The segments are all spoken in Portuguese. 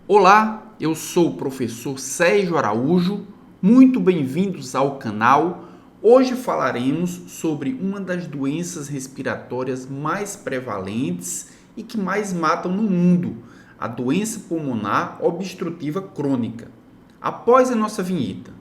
Olá, eu sou o professor Sérgio Araújo, muito bem-vindos ao canal. Hoje falaremos sobre uma das doenças respiratórias mais prevalentes e que mais matam no mundo, a doença pulmonar obstrutiva crônica. Após a nossa vinheta.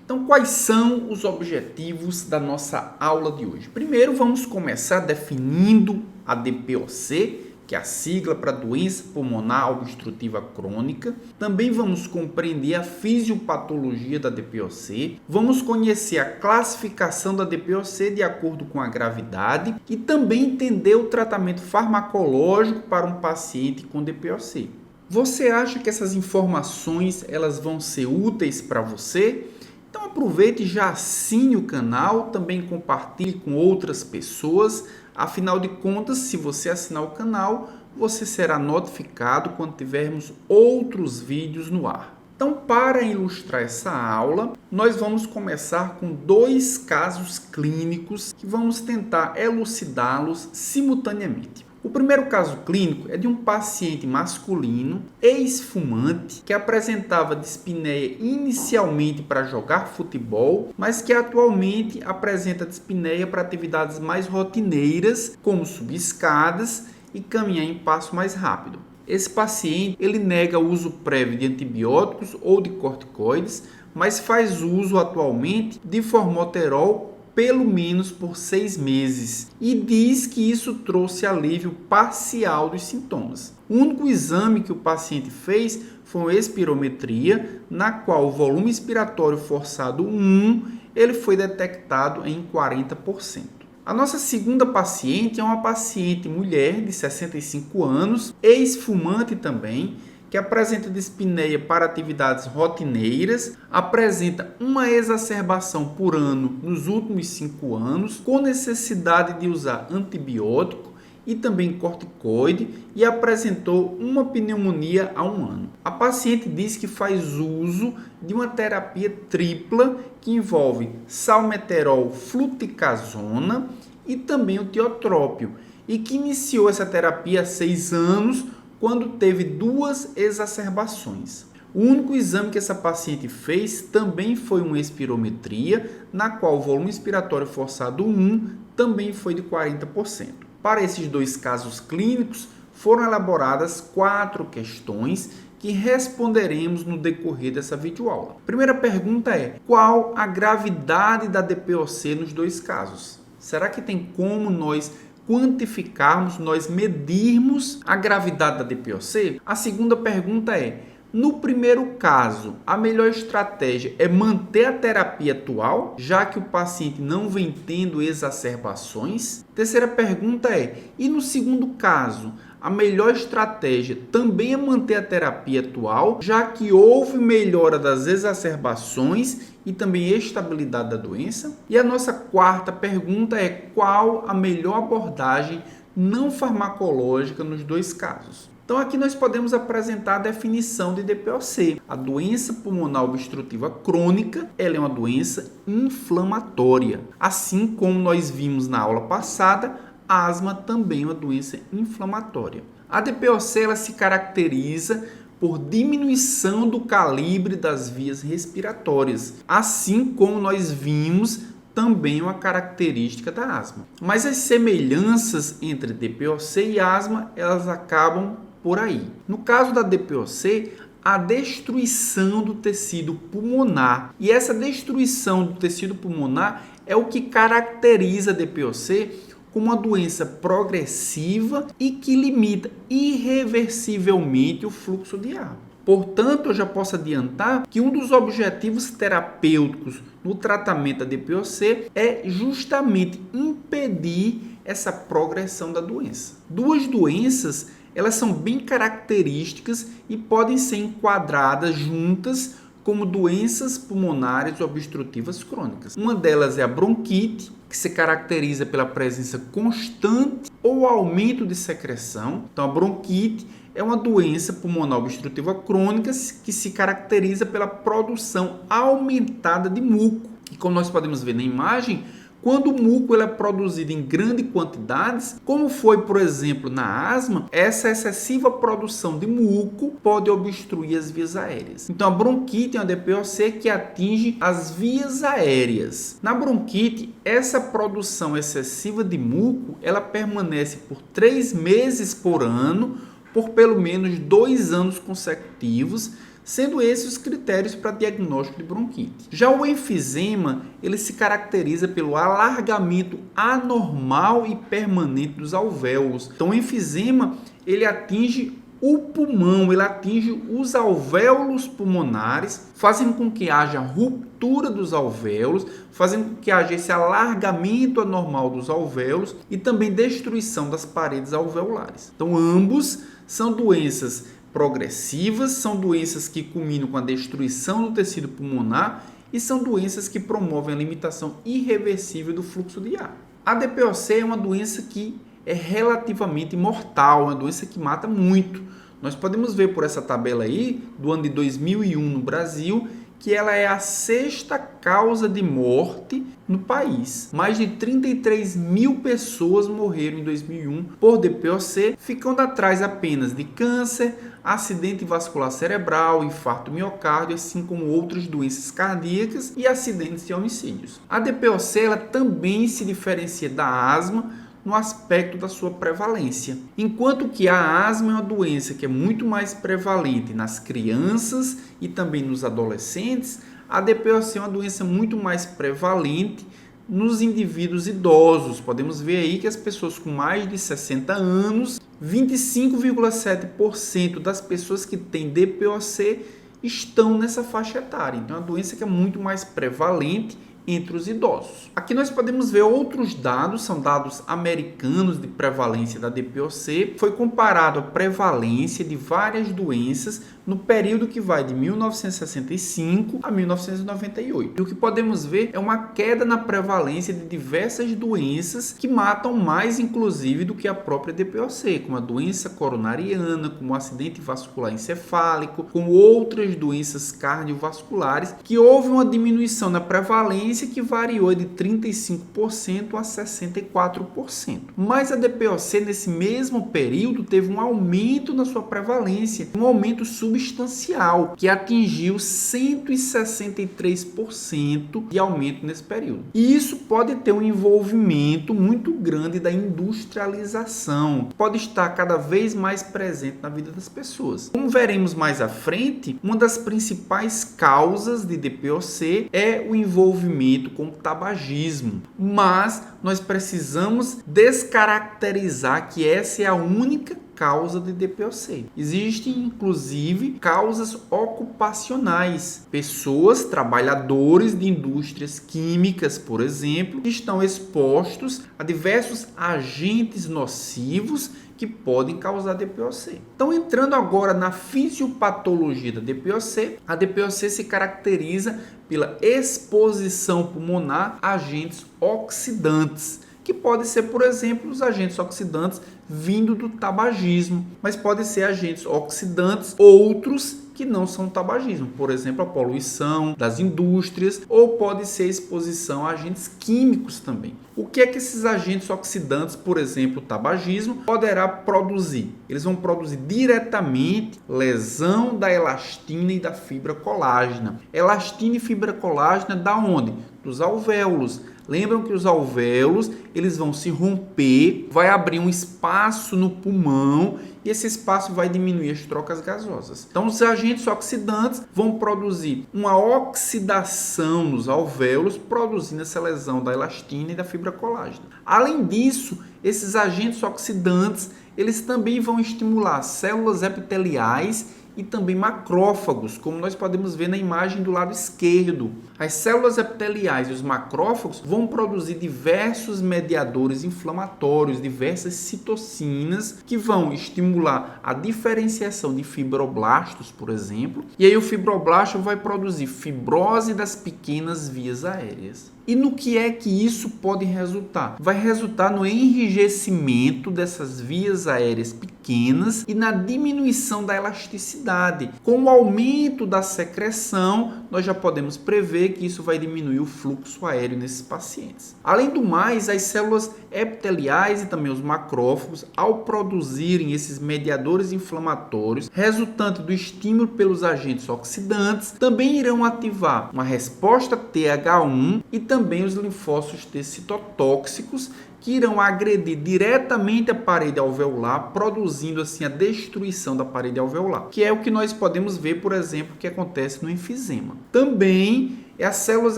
Então, quais são os objetivos da nossa aula de hoje? Primeiro, vamos começar definindo a DPOC, que é a sigla para doença pulmonar obstrutiva crônica. Também vamos compreender a fisiopatologia da DPOC. Vamos conhecer a classificação da DPOC de acordo com a gravidade e também entender o tratamento farmacológico para um paciente com DPOC. Você acha que essas informações elas vão ser úteis para você? Então aproveite e já assine o canal, também compartilhe com outras pessoas. Afinal de contas, se você assinar o canal, você será notificado quando tivermos outros vídeos no ar. Então, para ilustrar essa aula, nós vamos começar com dois casos clínicos que vamos tentar elucidá-los simultaneamente. O primeiro caso clínico é de um paciente masculino, ex-fumante, que apresentava dispneia inicialmente para jogar futebol, mas que atualmente apresenta dispneia para atividades mais rotineiras, como subir escadas e caminhar em passo mais rápido. Esse paciente ele nega o uso prévio de antibióticos ou de corticoides, mas faz uso atualmente de formoterol pelo menos por 6 meses e diz que isso trouxe alívio parcial dos sintomas. O único exame que o paciente fez foi uma espirometria, na qual o volume expiratório forçado 1 ele foi detectado em 40%. A nossa segunda paciente é uma paciente mulher de 65 anos, ex-fumante também, que apresenta dispneia para atividades rotineiras, apresenta uma exacerbação por ano nos últimos 5 anos, com necessidade de usar antibiótico e também corticoide e apresentou uma pneumonia há 1 ano. A paciente diz que faz uso de uma terapia tripla que envolve salmeterol fluticasona e também o tiotrópio e que iniciou essa terapia há 6 anos quando teve 2 exacerbações. O único exame que essa paciente fez também foi uma espirometria, na qual o volume expiratório forçado 1 também foi de 40%. Para esses dois casos clínicos, foram elaboradas 4 questões que responderemos no decorrer dessa videoaula. Primeira pergunta é: qual a gravidade da DPOC nos dois casos? Será que tem como nós quantificarmos, nós medirmos a gravidade da DPOC? A segunda pergunta é: no primeiro caso, a melhor estratégia é manter a terapia atual, já que o paciente não vem tendo exacerbações? Terceira pergunta é: e no segundo caso, a melhor estratégia também é manter a terapia atual, já que houve melhora das exacerbações e também estabilidade da doença? E a nossa quarta pergunta é: qual a melhor abordagem não farmacológica nos dois casos? Então aqui nós podemos apresentar a definição de DPOC. A doença pulmonar obstrutiva crônica, ela é uma doença inflamatória. Assim como nós vimos na aula passada, a asma também é uma doença inflamatória. A DPOC ela se caracteriza por diminuição do calibre das vias respiratórias, assim como nós vimos também uma característica da asma. Mas as semelhanças entre DPOC e asma, elas acabam por aí. No caso da DPOC, a destruição do tecido pulmonar. E essa destruição do tecido pulmonar é o que caracteriza a DPOC como uma doença progressiva e que limita irreversivelmente o fluxo de ar. Portanto, eu já posso adiantar que um dos objetivos terapêuticos no tratamento da DPOC é justamente impedir essa progressão da doença. Duas doenças, elas são bem características e podem ser enquadradas juntas como doenças pulmonares obstrutivas crônicas. Uma delas é a bronquite, que se caracteriza pela presença constante ou aumento de secreção. Então, a bronquite é uma doença pulmonar obstrutiva crônica que se caracteriza pela produção aumentada de muco. E como nós podemos ver na imagem, quando o muco ele é produzido em grandes quantidades, como foi, por exemplo, na asma, essa excessiva produção de muco pode obstruir as vias aéreas. Então, a bronquite é uma DPOC que atinge as vias aéreas. Na bronquite, essa produção excessiva de muco, ela permanece por 3 meses por ano, por pelo menos 2 anos consecutivos, sendo esses os critérios para diagnóstico de bronquite. Já o enfisema, ele se caracteriza pelo alargamento anormal e permanente dos alvéolos. Então, o enfisema, ele atinge o pulmão, ele atinge os alvéolos pulmonares, fazendo com que haja ruptura dos alvéolos, fazendo com que haja esse alargamento anormal dos alvéolos e também destruição das paredes alveolares. Então, ambos são doenças progressivas, são doenças que culminam com a destruição do tecido pulmonar e são doenças que promovem a limitação irreversível do fluxo de ar. A DPOC é uma doença que é relativamente mortal, uma doença que mata muito. Nós podemos ver por essa tabela aí, do ano de 2001 no Brasil, que ela é a 6ª causa de morte no país. Mais de 33 mil pessoas morreram em 2001 por DPOC, ficando atrás apenas de câncer, acidente vascular cerebral, infarto miocárdio, assim como outras doenças cardíacas e acidentes e homicídios. A DPOC ela também se diferencia da asma no aspecto da sua prevalência. Enquanto que a asma é uma doença que é muito mais prevalente nas crianças e também nos adolescentes, a DPOC é uma doença muito mais prevalente nos indivíduos idosos. Podemos ver aí que as pessoas com mais de 60 anos, 25,7% das pessoas que têm DPOC estão nessa faixa etária. Então é uma doença que é muito mais prevalente entre os idosos. Aqui nós podemos ver outros dados, são dados americanos de prevalência da DPOC. Foi comparado a prevalência de várias doenças no período que vai de 1965 a 1998. E o que podemos ver é uma queda na prevalência de diversas doenças que matam mais, inclusive, do que a própria DPOC, como a doença coronariana, como o acidente vascular encefálico, como outras doenças cardiovasculares, que houve uma diminuição na prevalência que variou de 35% a 64%. Mas a DPOC, nesse mesmo período, teve um aumento na sua prevalência, um aumento substancial, que atingiu 163% de aumento nesse período. E isso pode ter um envolvimento muito grande da industrialização, pode estar cada vez mais presente na vida das pessoas. Como veremos mais à frente, uma das principais causas de DPOC é o envolvimento com o tabagismo, mas nós precisamos descaracterizar que essa é a única causa de DPOC. Existem, inclusive, causas ocupacionais. Pessoas, trabalhadores de indústrias químicas, por exemplo, que estão expostos a diversos agentes nocivos que podem causar DPOC. Então, entrando agora na fisiopatologia da DPOC, a DPOC se caracteriza pela exposição pulmonar a agentes oxidantes, que podem ser, por exemplo, os agentes oxidantes vindo do tabagismo, mas podem ser agentes oxidantes outros que não são tabagismo, por exemplo, a poluição das indústrias, ou pode ser exposição a agentes químicos também. O que é que esses agentes oxidantes, por exemplo, o tabagismo, poderá produzir? Eles vão produzir diretamente lesão da elastina e da fibra colágena. Elastina e fibra colágena da onde? Dos alvéolos. Lembram que os alvéolos, eles vão se romper, vai abrir um espaço no pulmão e esse espaço vai diminuir as trocas gasosas. Então, os agentes oxidantes vão produzir uma oxidação nos alvéolos, produzindo essa lesão da elastina e da fibra colágena. Além disso, esses agentes oxidantes, eles também vão estimular células epiteliais e também macrófagos, como nós podemos ver na imagem do lado esquerdo. As células epiteliais e os macrófagos vão produzir diversos mediadores inflamatórios, diversas citocinas, que vão estimular a diferenciação de fibroblastos, por exemplo. E aí o fibroblasto vai produzir fibrose das pequenas vias aéreas. E no que é que isso pode resultar? Vai resultar no enrijecimento dessas vias aéreas pequenas pequenas e na diminuição da elasticidade. Com o aumento da secreção, nós já podemos prever que isso vai diminuir o fluxo aéreo nesses pacientes. Além do mais, as células epiteliais e também os macrófagos, ao produzirem esses mediadores inflamatórios, resultante do estímulo pelos agentes oxidantes, também irão ativar uma resposta TH1 e também os linfócitos T citotóxicos, que irão agredir diretamente a parede alveolar, produzindo assim a destruição da parede alveolar, que é o que nós podemos ver, por exemplo, que acontece no enfisema. Também as células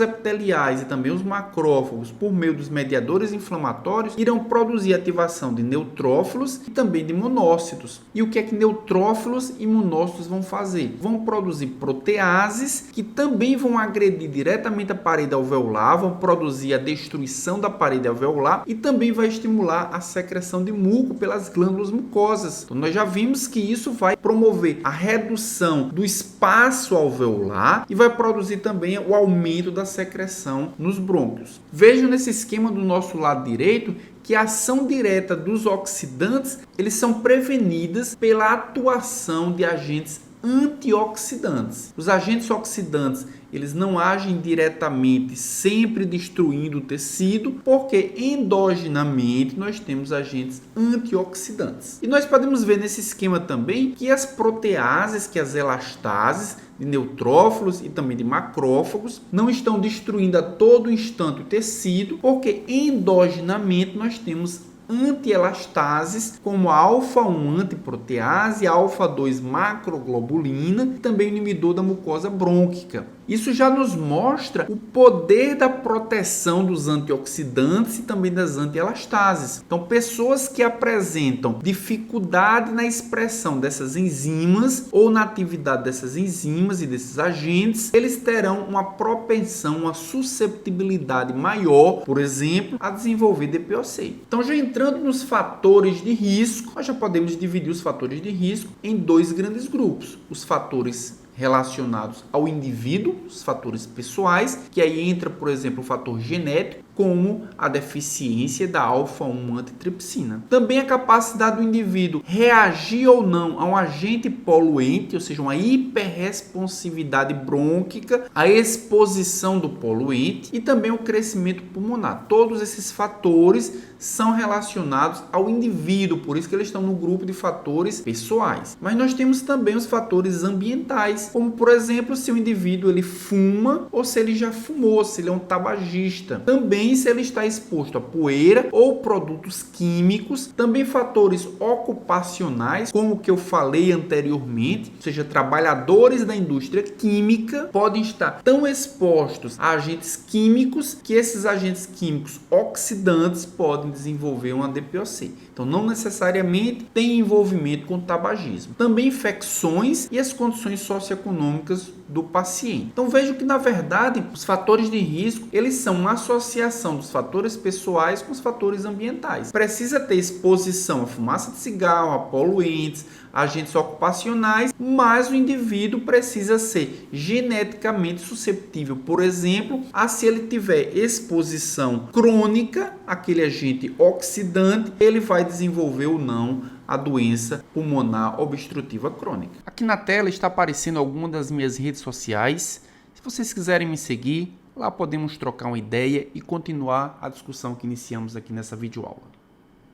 epiteliais e também os macrófagos, por meio dos mediadores inflamatórios, irão produzir ativação de neutrófilos e também de monócitos. E o que é que neutrófilos e monócitos vão fazer? Vão produzir proteases que também vão agredir diretamente a parede alveolar, vão produzir a destruição da parede alveolar e também vai estimular a secreção de muco pelas glândulas mucosas. Então, nós já vimos que isso vai promover a redução do espaço alveolar e vai produzir também o aumento da secreção nos brônquios. Vejam nesse esquema do nosso lado direito que a ação direta dos oxidantes, eles são prevenidas pela atuação de agentes antioxidantes. Os agentes oxidantes, eles não agem diretamente, sempre destruindo o tecido, porque endogenamente nós temos agentes antioxidantes. E nós podemos ver nesse esquema também que as proteases, que as elastases de neutrófilos e também de macrófagos, não estão destruindo a todo instante o tecido, porque endogenamente nós temos antielastases como a alfa-1 antiprotease, a alfa-2 macroglobulina e também o inibidor da mucosa brônquica. Isso já nos mostra o poder da proteção dos antioxidantes e também das antielastases. Então, pessoas que apresentam dificuldade na expressão dessas enzimas ou na atividade dessas enzimas e desses agentes, eles terão uma propensão, uma susceptibilidade maior, por exemplo, a desenvolver DPOC. Então, já entrando nos fatores de risco, nós já podemos dividir os fatores de risco em dois grandes grupos. Os fatores relacionados ao indivíduo, os fatores pessoais, que aí entra, por exemplo, o fator genético, como a deficiência da alfa-1 antitripsina. Também a capacidade do indivíduo reagir ou não a um agente poluente, ou seja, uma hiperresponsividade brônquica, a exposição do poluente e também o crescimento pulmonar. Todos esses fatores são relacionados ao indivíduo, por isso que eles estão no grupo de fatores pessoais. Mas nós temos também os fatores ambientais, como por exemplo, se o indivíduo ele fuma ou se ele já fumou, se ele é um tabagista. Também se ele está exposto a poeira ou produtos químicos, também fatores ocupacionais, como o que eu falei anteriormente, ou seja, trabalhadores da indústria química podem estar tão expostos a agentes químicos que esses agentes químicos oxidantes podem desenvolver uma DPOC. Então, não necessariamente tem envolvimento com o tabagismo. Também infecções e as condições socioeconômicas do paciente. Então, vejo que, na verdade, os fatores de risco, eles são uma associação dos fatores pessoais com os fatores ambientais. Precisa ter exposição à fumaça de cigarro, a poluentes, agentes ocupacionais, mas o indivíduo precisa ser geneticamente susceptível, por exemplo, a se ele tiver exposição crônica àquele agente oxidante, ele vai desenvolver ou não a doença pulmonar obstrutiva crônica. Aqui na tela está aparecendo algumas das minhas redes sociais. Se vocês quiserem me seguir, lá podemos trocar uma ideia e continuar a discussão que iniciamos aqui nessa videoaula.